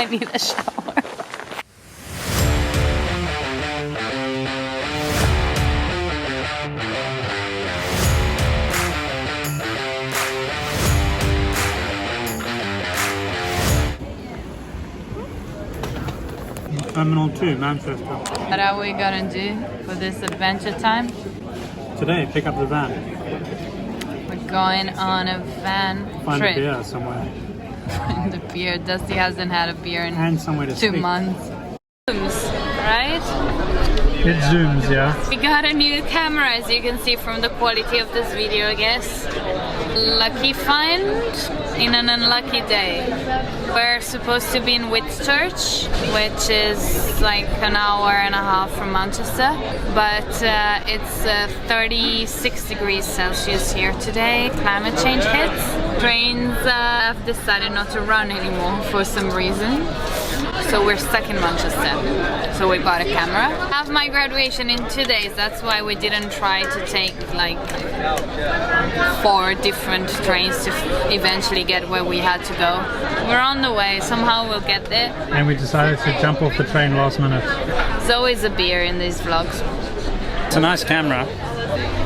I need a shower. Terminal 2, Manchester. What are we gonna do for this adventure time? Today, pick up the van. We're going on a van Find trip. a beer somewhere. Find a beer. Dusty hasn't had a beer in And somewhere to 2 sleep. months. Right? It zooms, yeah. We got a new camera, as you can see from the quality of this video, I guess. Lucky find in an unlucky day. We're supposed to be in Whitchurch, which is like an hour and a half from Manchester, but it's 36 degrees Celsius here today. Climate change hits. Trains have decided not to run anymore for some reason. So we're stuck in Manchester. So we bought a camera. I have my graduation in 2 days. That's why we didn't try to take like 4 different trains to eventually get where we had to go. We're on the way. Somehow we'll get there. And we decided to jump off the train last minute. There's always a beer in these vlogs. It's a nice camera.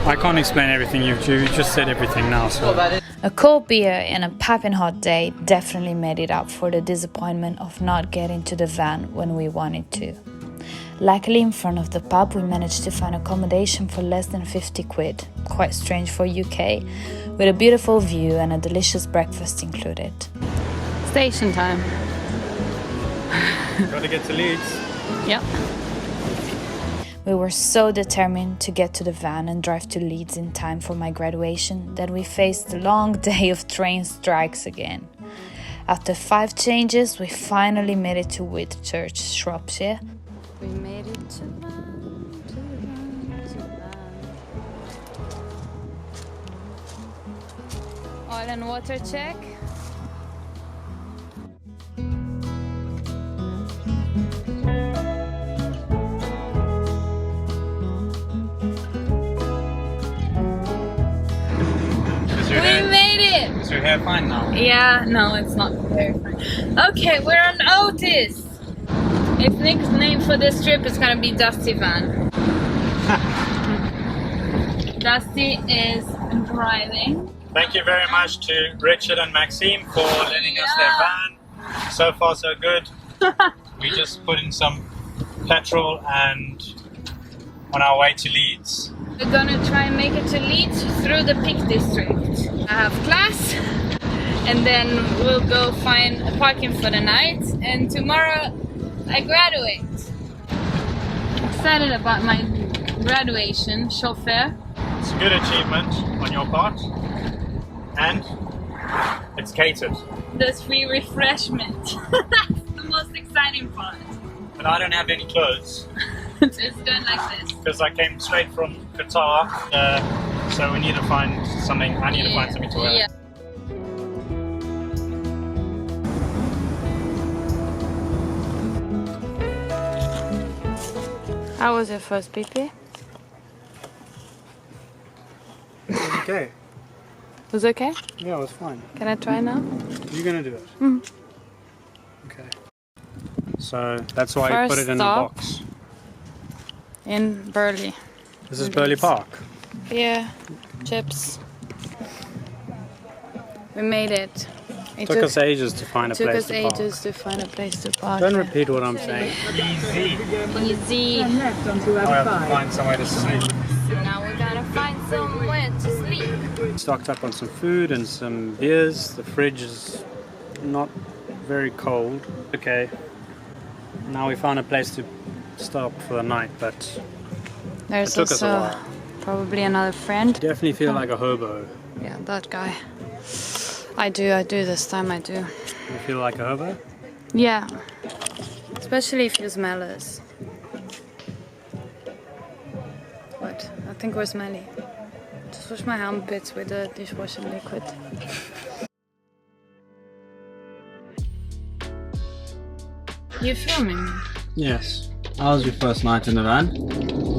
I can't explain everything. You just said everything now. So. A cold beer and a piping hot day definitely made it up for the disappointment of not getting to the van when we wanted to. Luckily, in front of the pub, we managed to find accommodation for less than 50 quid, quite strange for UK, with a beautiful view and a delicious breakfast included. Station time. Gotta get to Leeds. Yep. We were so determined to get to the van and drive to Leeds in time for my graduation that we faced a long day of train strikes again. After 5 changes, we finally made it to Whitchurch, Shropshire. We made it to van, to van, to van. Oil and water check. We made it! Is your hair fine now? Yeah, no, it's not very fine. Okay, we're on Otis. Its nickname for this trip is gonna be Dusty Van. Dusty is driving. Thank you very much to Richard and Maxim for lending us their van. So far so good. We just put in some petrol and on our way to Leeds. We're gonna try and make it to Leeds through the Peak District. I have class and then we'll go find a parking for the night, and tomorrow I graduate. Excited about my graduation, chauffeur. It's a good achievement on your part and it's catered. There's free refreshment. That's the most exciting part. But I don't have any clothes. It's going like this. Because I came straight from Qatar, so we need to find something. I need to find something to wear. Yeah. How was your first pee-pee? Okay. Was it okay? Yeah, it was fine. Can I try now? You're gonna do it. Mm. Okay. So that's why First you put it in stop. a box. In Burley. This is Burley Park. Yeah, chips. We made it. It took us ages to find a place to park. Took us ages to find a place to park. Don't repeat what I'm saying. Easy. Easy. I have to find somewhere to sleep. Now we gotta find somewhere to sleep. Stocked up on some food and some beers. The fridge is not very cold. Okay. Now we found a place to stop for the night, but There's it took us a also while. probably another friend. Definitely feel like a hobo. Yeah, that guy. I do this time, I do. You feel like a hobo? Yeah. Especially if you smell us. What? I think we're smelly. Just wash my armpits with the dishwashing liquid. You filming? Yes. How was your first night in the van?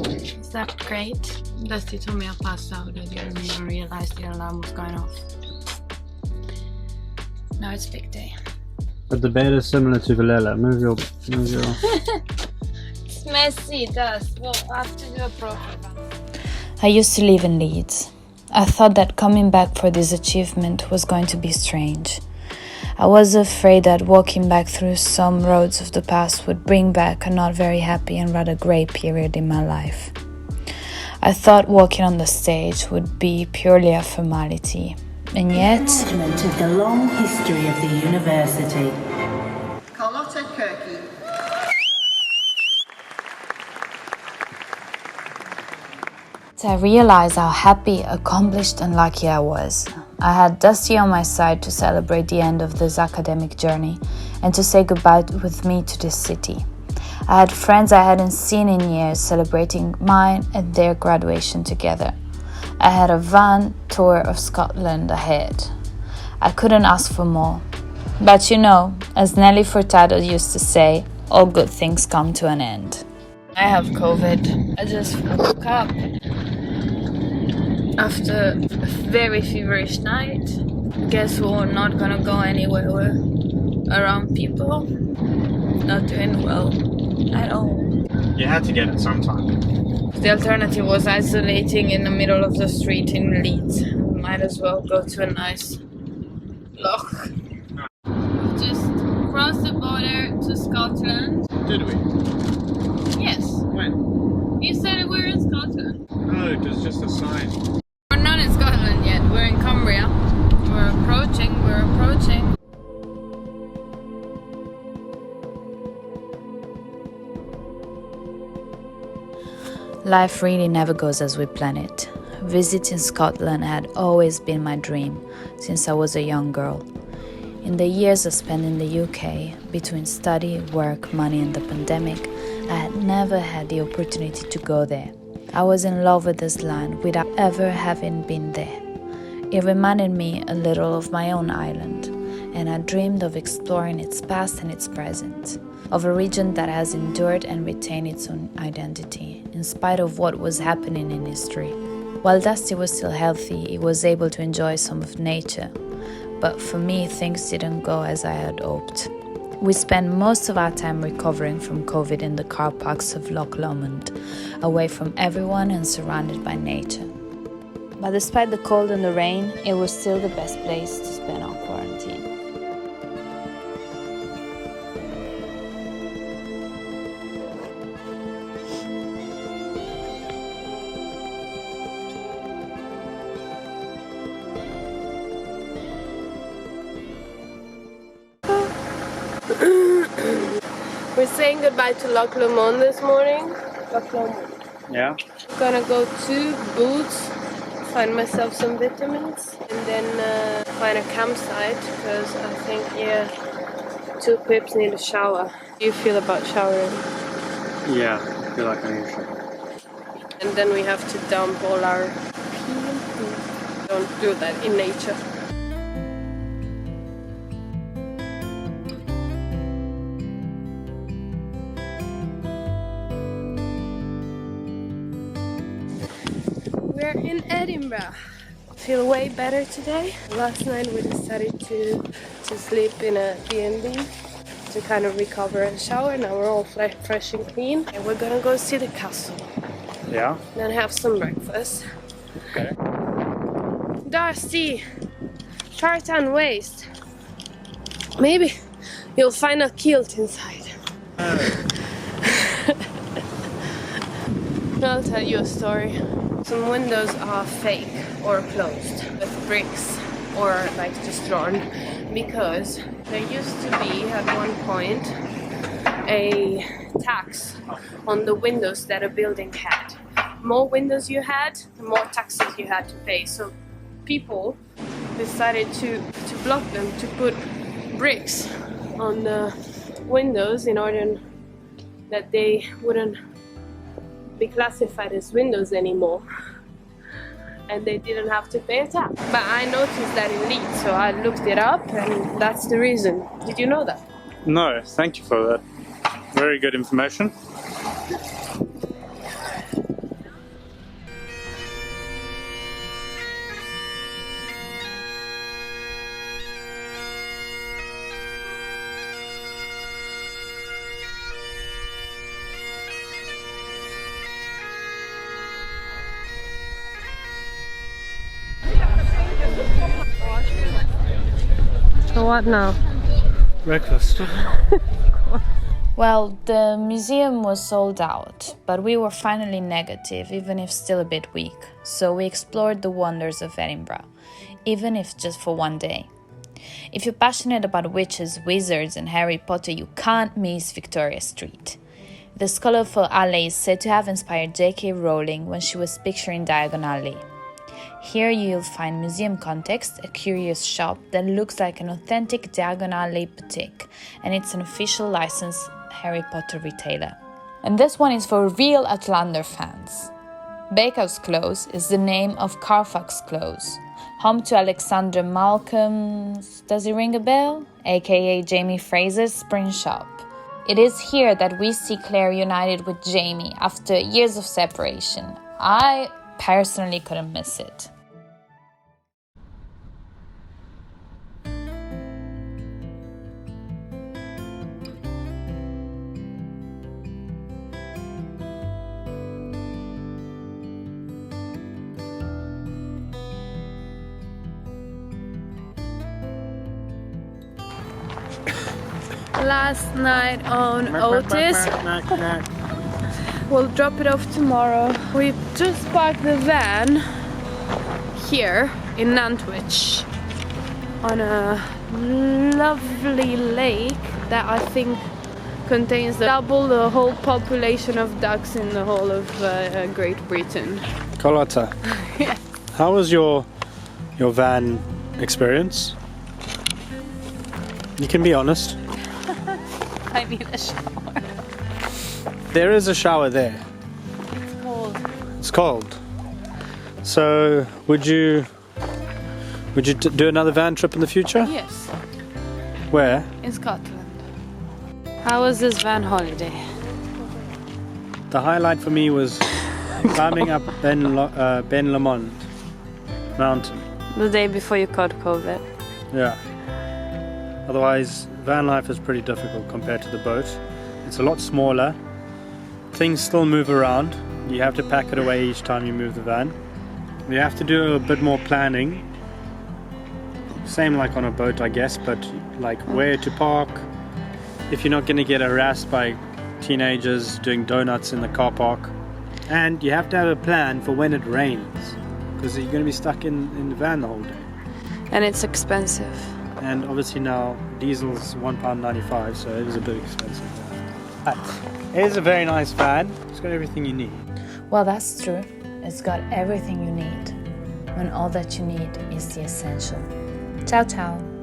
Is that great? Dusty told me I passed out. I didn't even realize the alarm was going off. Now it's big day. But the bed is similar to Villela. Move your. It's messy, dust. Well, I have to do a proper one. I used to live in Leeds. I thought that coming back for this achievement was going to be strange. I was afraid that walking back through some roads of the past would bring back a not very happy and rather grey period in my life. I thought walking on the stage would be purely a formality, and yet... Acknowledgement of the long history of the university. Carlotta Kirky. I realized how happy, accomplished and lucky I was. I had Dusty on my side to celebrate the end of this academic journey and to say goodbye with me to this city. I had friends I hadn't seen in years celebrating mine and their graduation together. I had a van tour of Scotland ahead. I couldn't ask for more. But you know, as Nelly Furtado used to say, all good things come to an end. I have COVID. I just woke up after a very feverish night. Guess we're not gonna go anywhere around people. Not doing well at all. You had to get it sometime. The alternative was isolating in the middle of the street in Leeds. Might as well go to a nice loch. Just crossed the border to Scotland. Did we? Yes. When? You said we were in Scotland. No, it was just a sign. We're not in Scotland yet. We're in Cumbria. We're approaching. Life really never goes as we plan it. Visiting Scotland had always been my dream since I was a young girl. In the years I spent in the UK, between study, work, money and the pandemic, I had never had the opportunity to go there. I was in love with this land without ever having been there. It reminded me a little of my own island, and I dreamed of exploring its past and its present, of a region that has endured and retained its own identity, in spite of what was happening in history. While Dusty was still healthy, he was able to enjoy some of nature, but for me, things didn't go as I had hoped. We spent most of our time recovering from COVID in the car parks of Loch Lomond, away from everyone and surrounded by nature. But despite the cold and the rain, it was still the best place to spend our quarantine. We're saying goodbye to Loch Lomond this morning. Loch Lomond. Yeah. Gonna go to Boots, find myself some vitamins, and then find a campsite because I think, 2 pips need a shower. How do you feel about showering? Yeah, I feel like I need a shower. And then we have to dump all our pee. Don't do that in nature. We're in Edinburgh. Feel way better today. Last night we decided to sleep in a B&B to kind of recover and shower. Now we're all fresh and clean. And we're gonna go see the castle. Yeah? Then have some breakfast. Okay. Darcy! Tartan waist. Maybe you'll find a kilt inside. I'll tell you a story. Some windows are fake or closed with bricks or like just drawn because there used to be at one point a tax on the windows that a building had. The more windows you had, the more taxes you had to pay. So people decided to block them, to put bricks on the windows in order that they wouldn't be classified as windows anymore, and they didn't have to pay a tax. But I noticed that in Leeds, so I looked it up, and that's the reason. Did you know that? No, thank you for that. Very good information. So what now? Breakfast. Well, the museum was sold out, but we were finally negative, even if still a bit weak. So we explored the wonders of Edinburgh, even if just for one day. If you're passionate about witches, wizards, and Harry Potter, you can't miss Victoria Street. This colorful alley is said to have inspired J.K. Rowling when she was picturing Diagon Alley. Here you'll find museum context, a curious shop that looks like an authentic Diagon Alley boutique, and it's an official licensed Harry Potter retailer. And this one is for real Outlander fans. Bakehouse Close is the name of Carfax Close, home to Alexander Malcolm's, does it ring a bell? aka Jamie Fraser's spring shop. It is here that we see Claire united with Jamie after years of separation. I personally couldn't miss it. Last night on Otis. We'll drop it off tomorrow. We just parked the van here in Nantwich on a lovely lake that I think contains double the whole population of ducks in the whole of Great Britain. Carlotta, Yes. how was your van experience? You can be honest. I need a shower. There is a shower there. It's cold. It's cold. So would you do another van trip in the future? Yes, Where? in Scotland. How was this van holiday? The highlight for me was climbing up Ben Lomond mountain. The day before you caught COVID. Yeah. Otherwise, van life is pretty difficult compared to the boat. It's a lot smaller. Things still move around. You have to pack it away each time you move the van. You have to do a bit more planning. Same like on a boat, I guess, but like where to park. If you're not going to get harassed by teenagers doing donuts in the car park. And you have to have a plan for when it rains, because you're going to be stuck in the van the whole day. And it's expensive. And obviously now diesel's £1.95, so it is a bit expensive. But it is a very nice van. It's got everything you need. Well, that's true. It's got everything you need, when all that you need is the essential. Ciao, ciao.